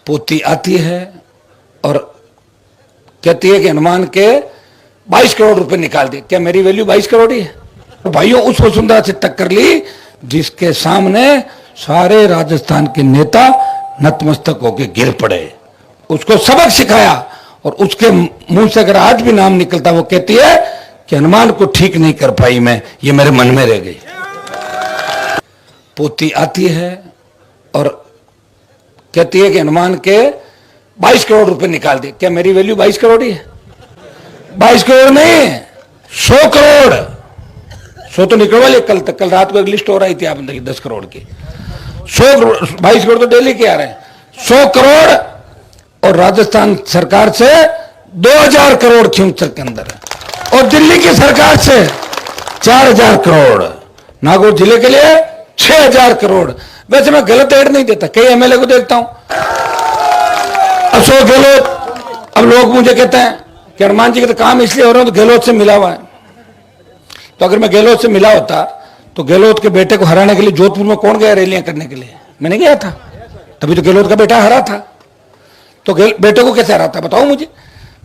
पोती आती है और कहती है कि हनुमान के 22 करोड़ रुपए निकाल दिए। क्या मेरी वैल्यू 22 करोड़ ही है? तो भाइयों, उस वसुंधरा से टक्कर ली जिसके सामने सारे राजस्थान के नेता नतमस्तक होकर गिर पड़े। उसको सबक सिखाया और उसके मुंह से अगर आज भी नाम निकलता, वो कहती है कि हनुमान को ठीक नहीं कर पाई मैं, ये मेरे मन में रह गई। पोती आती है और कहती है कि हनुमान के 22 करोड़ रुपए निकाल दिए। क्या मेरी वैल्यू 22 करोड़ ही है? 22 करोड़ नहीं, 100 करोड़। 100 तो निकल वाले कल रात को एक लिस्ट हो रही थी आप 10 करोड़ की। 100 करोड़, 22 करोड़ तो डेली के आ रहे हैं। 100 करोड़ और राजस्थान सरकार से 2000 करोड़ फ्यूचर के अंदर है और दिल्ली की सरकार से 4000 करोड़, नागौर जिले के लिए 6000 करोड़। वैसे मैं गलत एड नहीं देता, कई एमएलए को देखता हूं। अशोक गहलोत, अब लोग मुझे कहते हैं कि हनुमान जी के तो काम इसलिए हो रहे हैं तो गहलोत से मिला हुआ है। तो अगर मैं गहलोत से मिला होता तो गहलोत के बेटे को हराने के लिए जोधपुर में कौन गया रैलियां करने के लिए? मैंने गया था, तभी तो गहलोत का बेटा हरा था। तो बेटे को कैसे हराता बताओ मुझे?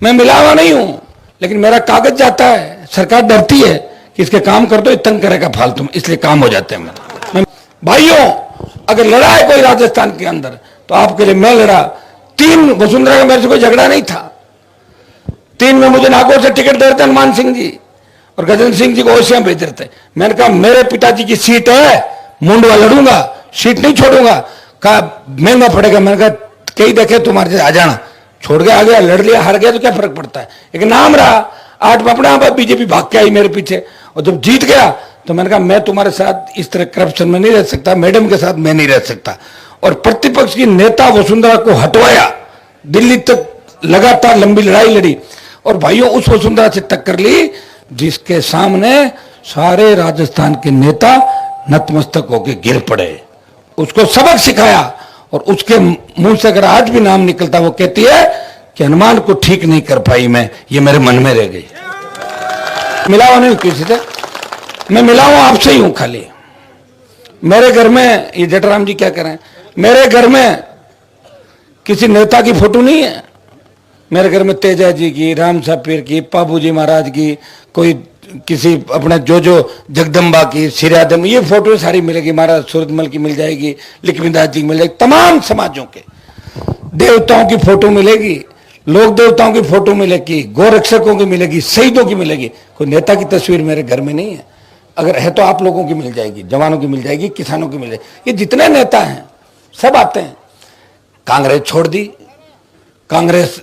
मैं मिला हुआ नहीं हूं, लेकिन मेरा कागज जाता है। सरकार डरती है कि इसके काम कर दो, तंग करेगा फालतू में, इसलिए काम हो जाते हैं। भाइयों, अगर लड़ा है कोई राजस्थान के अंदर तो आपके लिए मैं लड़ा। 3 वसुंधरा का मेरे से कोई झगड़ा नहीं था। 3 में मुझे नागौर से टिकट दे रहे थे हनुमान सिंह जी और गजेंद्र सिंह जी को ओसियां भेज रहे थे। मैंने कहा मेरे पिताजी की सीट है, मुंडवा लड़ूंगा, सीट नहीं छोड़ूंगा। कहा महंगा पड़ेगा। मैंने कहा कई देखे तुम्हारे से आ जाना, छोड़ के आ गया, लड़ लिया, हार गया तो क्या फर्क पड़ता है? एक नाम रहा। 8 में अपना बीजेपी भाग के आई मेरे पीछे और जब जीत गया तो मैंने कहा मैं तुम्हारे साथ इस तरह करप्शन में नहीं रह सकता, मैडम के साथ मैं नहीं रह सकता। और प्रतिपक्ष की नेता वसुंधरा को हटवाया, दिल्ली तक लगातार लंबी लड़ाई लड़ी और भाइयों उस वसुंधरा से टक्कर ली जिसके सामने सारे राजस्थान के नेता नतमस्तक होकर गिर पड़े। उसको सबक सिखाया और उसके मुंह से अगर आज भी नाम निकलता, वो कहती है कि हनुमान को ठीक नहीं कर पाई मैं, ये मेरे मन में रह गई। मिला हुआ नहीं किसी से, मैं मिला हूं आपसे ही हूं। खाली मेरे घर में, ये जटराम जी क्या करें, मेरे घर में किसी नेता की फोटो नहीं है। मेरे घर में तेजा जी की, राम सापीर की, पाबू जी महाराज की, कोई किसी अपना जो जगदम्बा की, सिरादम, ये फोटो सारी मिलेगी। महाराज सूरजमल की मिल जाएगी, लक्ष्मीदास जी की मिल जाएगी, तमाम समाजों के देवताओं की फोटो मिलेगी, लोक देवताओं की फोटो मिलेगी, गोरक्षकों की मिलेगी, शहीदों की मिलेगी। कोई नेता की तस्वीर मेरे घर में नहीं है। अगर है तो आप लोगों की मिल जाएगी, जवानों की मिल जाएगी, किसानों की मिल जाएगी। ये जितने नेता हैं सब आते हैं। कांग्रेस छोड़ दी। कांग्रेस,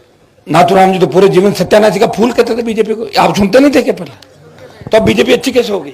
नाथुराम जी तो पूरे जीवन सत्यानाशी का फूल कहते थे बीजेपी को। आप सुनते नहीं थे क्या पहले? तो अब बीजेपी अच्छी कैसे हो गई?